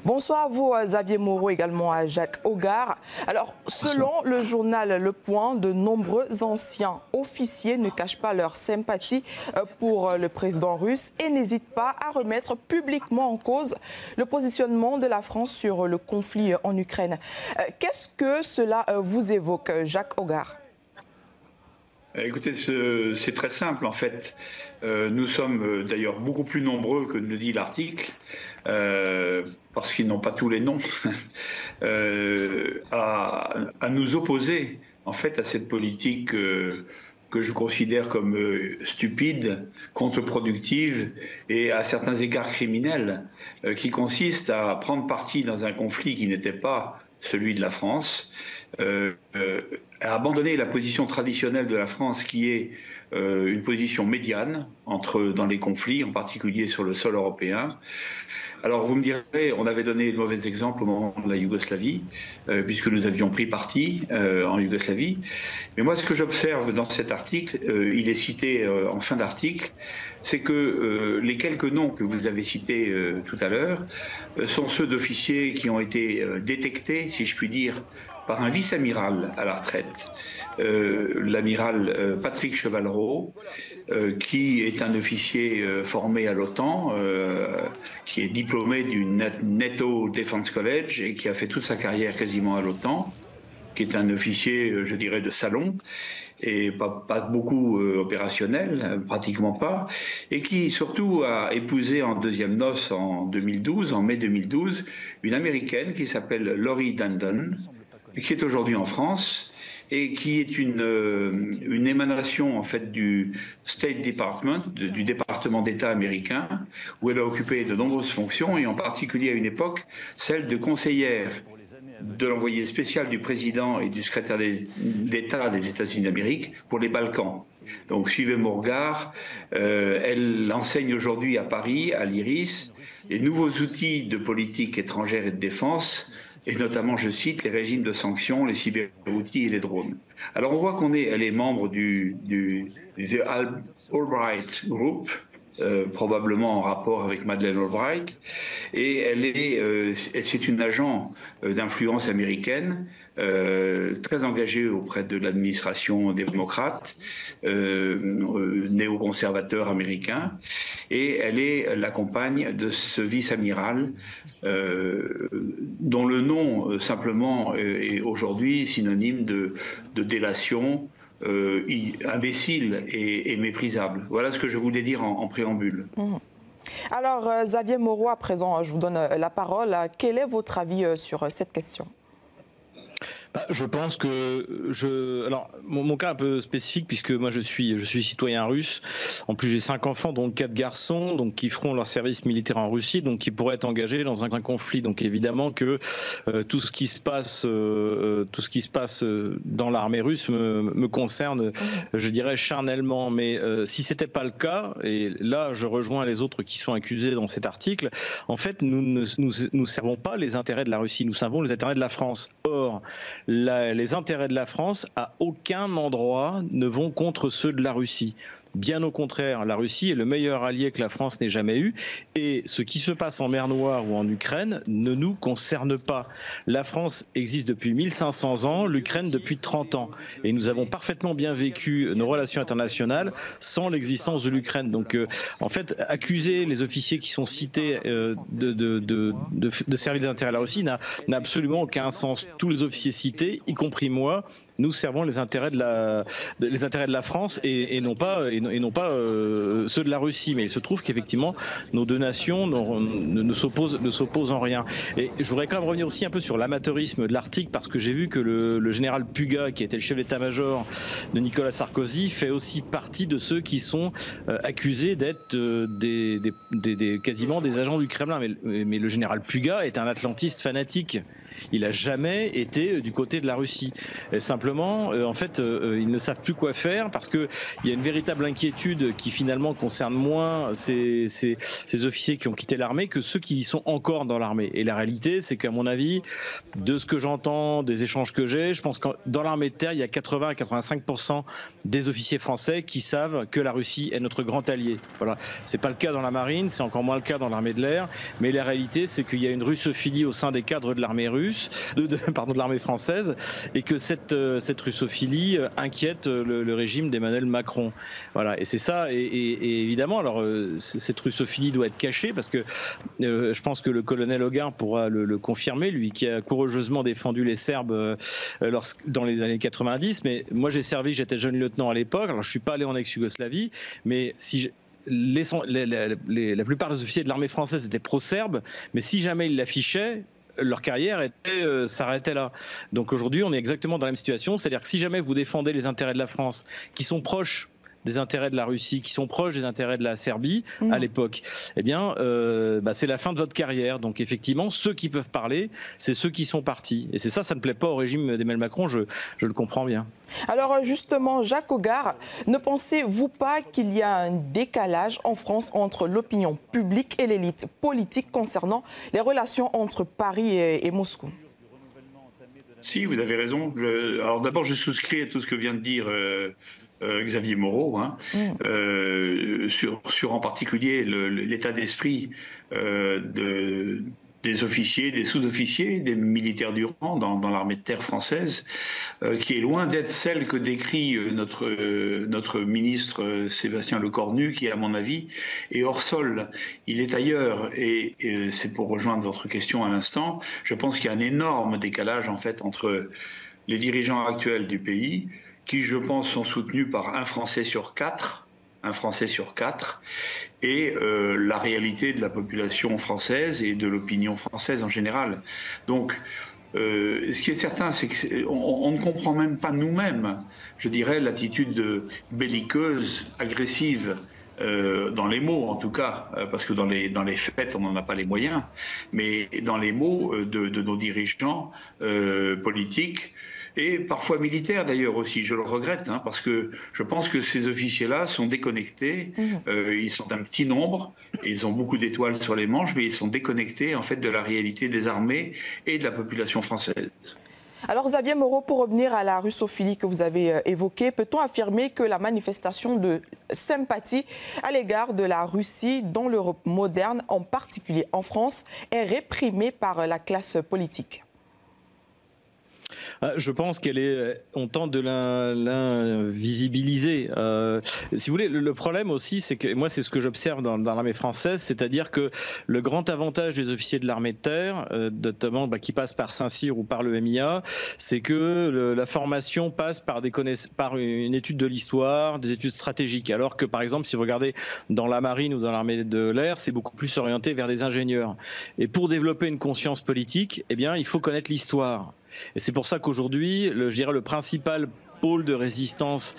Bonsoir à vous, Xavier Moreau, également à Jacques Hogar. Alors, selon le journal Le Point, de nombreux anciens officiers ne cachent pas leur sympathie pour le président russe et n'hésitent pas à remettre publiquement en cause le positionnement de la France sur le conflit en Ukraine. Qu'est-ce que cela vous évoque, Jacques Hogar ? Écoutez, c'est très simple en fait. Nous sommes d'ailleurs beaucoup plus nombreux que ne le dit l'article, parce qu'ils n'ont pas tous les noms, à nous opposer en fait à cette politique que je considère comme stupide, contre-productive et à certains égards criminels, qui consiste à prendre parti dans un conflit qui n'était pas celui de la France, à abandonner la position traditionnelle de la France qui est une position médiane dans les conflits, en particulier sur le sol européen. Alors vous me direz, on avait donné de mauvais exemples au moment de la Yougoslavie, puisque nous avions pris parti en Yougoslavie. Mais moi, ce que j'observe dans cet article, il est cité en fin d'article, c'est que les quelques noms que vous avez cités tout à l'heure sont ceux d'officiers qui ont été détectés, si je puis dire, par un vice-amiral à la retraite, l'amiral Patrick Chevalleroux, qui est un officier formé à l'OTAN, qui est diplômé du NATO Defense College et qui a fait toute sa carrière quasiment à l'OTAN, qui est un officier, je dirais, de salon, et pas beaucoup opérationnel, pratiquement pas, et qui surtout a épousé en deuxième noces en mai 2012, une américaine qui s'appelle Lori Dandon, qui est aujourd'hui en France et qui est une émanation en fait du State Department, du département d'État américain, où elle a occupé de nombreuses fonctions et en particulier à une époque celle de conseillère de l'envoyé spécial du président et du secrétaire d'État des États-Unis d'Amérique pour les Balkans. Donc suivez mon regard, elle enseigne aujourd'hui à Paris, à l'IRIS, les nouveaux outils de politique étrangère et de défense, et notamment, je cite, les régimes de sanctions, les cyber-outils et les drones. Alors on voit elle est membre du The Albright Group, probablement en rapport avec Madeleine Albright, et c'est une agent d'influence américaine, très engagée auprès de l'administration démocrate, néoconservateur américain, et elle est la compagne de ce vice-amiral dont le nom simplement est aujourd'hui synonyme de délation, imbécile et méprisable. Voilà ce que je voulais dire en préambule. Alors, Xavier Moreau, à présent, je vous donne la parole. Quel est votre avis sur cette question ? Je pense que alors mon cas est un peu spécifique puisque moi je suis citoyen russe. En plus j'ai 5 enfants dont 4 garçons donc qui feront leur service militaire en Russie donc qui pourraient être engagés dans un conflit. Donc évidemment que tout ce qui se passe dans l'armée russe me concerne, je dirais charnellement. Mais si c'était pas le cas, et là je rejoins les autres qui sont accusés dans cet article, en fait nous servons pas les intérêts de la Russie, nous servons les intérêts de la France. Or les intérêts de la France, à aucun endroit, ne vont contre ceux de la Russie. Bien au contraire, la Russie est le meilleur allié que la France n'ait jamais eu et ce qui se passe en mer Noire ou en Ukraine ne nous concerne pas. La France existe depuis 1500 ans, l'Ukraine depuis 30 ans et nous avons parfaitement bien vécu nos relations internationales sans l'existence de l'Ukraine. Donc en fait, accuser les officiers qui sont cités de servir les intérêts de la Russie n'a absolument aucun sens. Tous les officiers cités, y compris moi, nous servons les intérêts de la France et non pas ceux de la Russie. Mais il se trouve qu'effectivement nos deux nations ne s'opposent en rien. Et je voudrais quand même revenir aussi un peu sur l'amateurisme de l'article parce que j'ai vu que le général Puga, qui était le chef d'état-major de Nicolas Sarkozy, fait aussi partie de ceux qui sont accusés d'être quasiment des agents du Kremlin. Mais le général Puga est un atlantiste fanatique. Il n'a jamais été du côté de la Russie. Et simplement simplement, en fait, ils ne savent plus quoi faire parce qu'il y a une véritable inquiétude qui finalement concerne moins ces officiers qui ont quitté l'armée que ceux qui y sont encore dans l'armée. Et la réalité, c'est qu'à mon avis, de ce que j'entends, des échanges que j'ai, je pense que dans l'armée de terre, il y a 80 à 85% des officiers français qui savent que la Russie est notre grand allié. Voilà. C'est pas le cas dans la marine, c'est encore moins le cas dans l'armée de l'air, mais la réalité, c'est qu'il y a une russophilie au sein des cadres de l'armée russe, de l'armée française, et que cette russophilie inquiète le régime d'Emmanuel Macron. Voilà. Et c'est ça. Et évidemment, alors cette russophilie doit être cachée parce que je pense que le colonel Hogar pourra le confirmer, lui qui a courageusement défendu les Serbes dans les années 90. Mais moi, j'ai servi, j'étais jeune lieutenant à l'époque. Alors, je suis pas allé en ex-Yougoslavie, mais si la plupart des officiers de l'armée française étaient pro-serbes, mais si jamais ils l'affichaient, leur carrière s'arrêtait là. Donc aujourd'hui, on est exactement dans la même situation, c'est-à-dire que si jamais vous défendez les intérêts de la France, qui sont proches des intérêts de la Russie, qui sont proches des intérêts de la Serbie à l'époque, eh bien, c'est la fin de votre carrière. Donc effectivement, ceux qui peuvent parler, c'est ceux qui sont partis. Et c'est ça ne plaît pas au régime d'Emmanuel Macron, je le comprends bien. Alors justement, Jacques Hogar, ne pensez-vous pas qu'il y a un décalage en France entre l'opinion publique et l'élite politique concernant les relations entre Paris et Moscou? Si, vous avez raison. Alors d'abord, je souscris à tout ce que vient de dire Xavier Moreau, sur en particulier l'état d'esprit des officiers, des sous-officiers, des militaires du rang dans l'armée de terre française, qui est loin d'être celle que décrit notre ministre Sébastien Lecornu, qui, à mon avis, est hors sol. Il est ailleurs. Et c'est pour rejoindre votre question à l'instant, je pense qu'il y a un énorme décalage, en fait, entre les dirigeants actuels du pays, qui, je pense, sont soutenus par un Français sur quatre, et la réalité de la population française et de l'opinion française en général. Donc, ce qui est certain, c'est qu'on ne comprend même pas nous-mêmes, je dirais, l'attitude belliqueuse, agressive, dans les mots en tout cas, parce que dans les faits, on n'en a pas les moyens, mais dans les mots de nos dirigeants politiques, et parfois militaires d'ailleurs aussi, je le regrette, parce que je pense que ces officiers-là sont déconnectés, ils sont un petit nombre, ils ont beaucoup d'étoiles sur les manches, mais ils sont déconnectés en fait de la réalité des armées et de la population française. Alors Xavier Moreau, pour revenir à la russophilie que vous avez évoquée, peut-on affirmer que la manifestation de sympathie à l'égard de la Russie dans l'Europe moderne, en particulier en France, est réprimée par la classe politique ? Je pense on tente de l'invisibiliser. Si vous voulez, le problème aussi, c'est que moi, c'est ce que j'observe dans l'armée française, c'est-à-dire que le grand avantage des officiers de l'armée de terre, notamment qui passent par Saint-Cyr ou par le MIA, c'est que la formation passe par une étude de l'histoire, des études stratégiques. Alors que, par exemple, si vous regardez dans la marine ou dans l'armée de l'air, c'est beaucoup plus orienté vers des ingénieurs. Et pour développer une conscience politique, eh bien, il faut connaître l'histoire. Et c'est pour ça qu'aujourd'hui, je dirais le principal pôle de résistance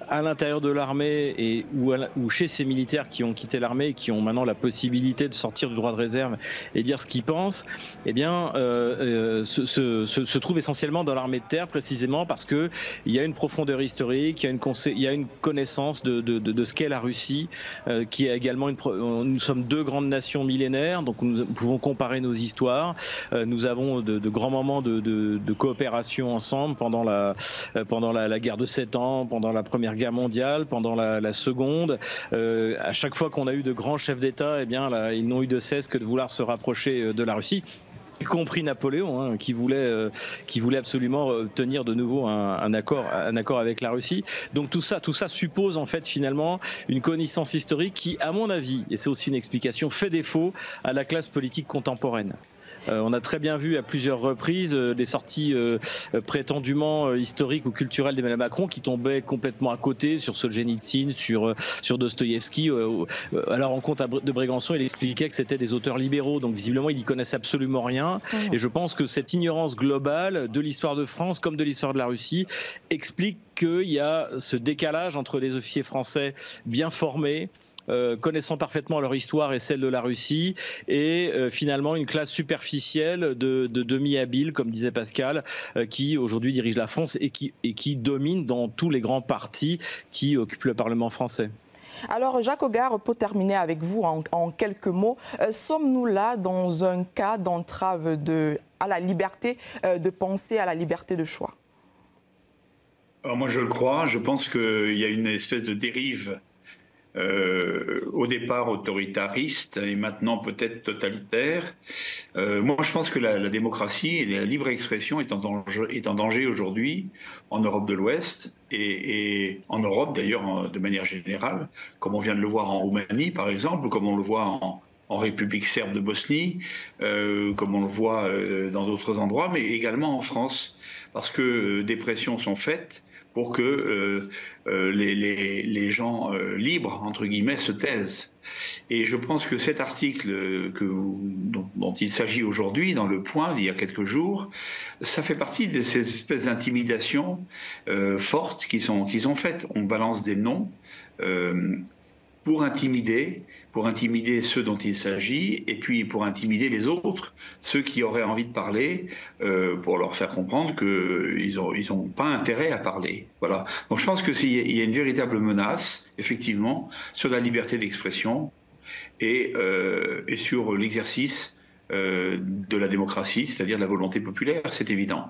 à l'intérieur de l'armée ou chez ces militaires qui ont quitté l'armée et qui ont maintenant la possibilité de sortir du droit de réserve et dire ce qu'ils pensent, eh bien, se trouve essentiellement dans l'armée de terre, précisément parce que il y a une profondeur historique, il y a une connaissance de ce qu'est la Russie, qui est également nous sommes deux grandes nations millénaires, donc nous pouvons comparer nos histoires. Nous avons de grands moments de coopération ensemble pendant la guerre de 7 ans, pendant la Première Guerre mondiale, pendant la Seconde. À chaque fois qu'on a eu de grands chefs d'État, eh bien, là, ils n'ont eu de cesse que de vouloir se rapprocher de la Russie, y compris Napoléon, qui voulait absolument obtenir de nouveau un accord avec la Russie. Donc tout ça suppose en fait finalement une connaissance historique qui, à mon avis, et c'est aussi une explication, fait défaut à la classe politique contemporaine. On a très bien vu à plusieurs reprises des sorties prétendument historiques ou culturelles d'Emmanuel Macron qui tombaient complètement à côté sur Solzhenitsyn, sur Dostoïevski. À la rencontre de Brégançon, il expliquait que c'était des auteurs libéraux, donc visiblement il n'y connaissait absolument rien. Et je pense que cette ignorance globale de l'histoire de France comme de l'histoire de la Russie explique qu'il y a ce décalage entre les officiers français bien formés, connaissant parfaitement leur histoire et celle de la Russie, et finalement une classe superficielle de demi-habiles, comme disait Pascal, qui aujourd'hui dirige la France et qui domine dans tous les grands partis qui occupent le Parlement français. Alors, Jacques Hogar, pour terminer avec vous en quelques mots, sommes-nous là dans un cas d'entrave à la liberté de penser, à la liberté de choix? Alors moi, je le crois. Je pense qu'il y a une espèce de dérive au départ autoritariste et maintenant peut-être totalitaire. Moi, je pense que la démocratie et la libre expression est en danger aujourd'hui en Europe de l'Ouest et en Europe d'ailleurs de manière générale, comme on vient de le voir en Roumanie par exemple, ou comme on le voit en République serbe de Bosnie, comme on le voit dans d'autres endroits, mais également en France, parce que des pressions sont faites pour que les gens libres, entre guillemets, se taisent. Et je pense que cet article dont il s'agit aujourd'hui, dans Le Point, il y a quelques jours, ça fait partie de ces espèces d'intimidations fortes qui sont faites. On balance des noms pour intimider ceux dont il s'agit, et puis pour intimider les autres, ceux qui auraient envie de parler, pour leur faire comprendre qu'ils n'ont pas intérêt à parler. Voilà. Donc je pense qu'il y a une véritable menace, effectivement, sur la liberté d'expression et sur l'exercice de la démocratie, c'est-à-dire de la volonté populaire, c'est évident.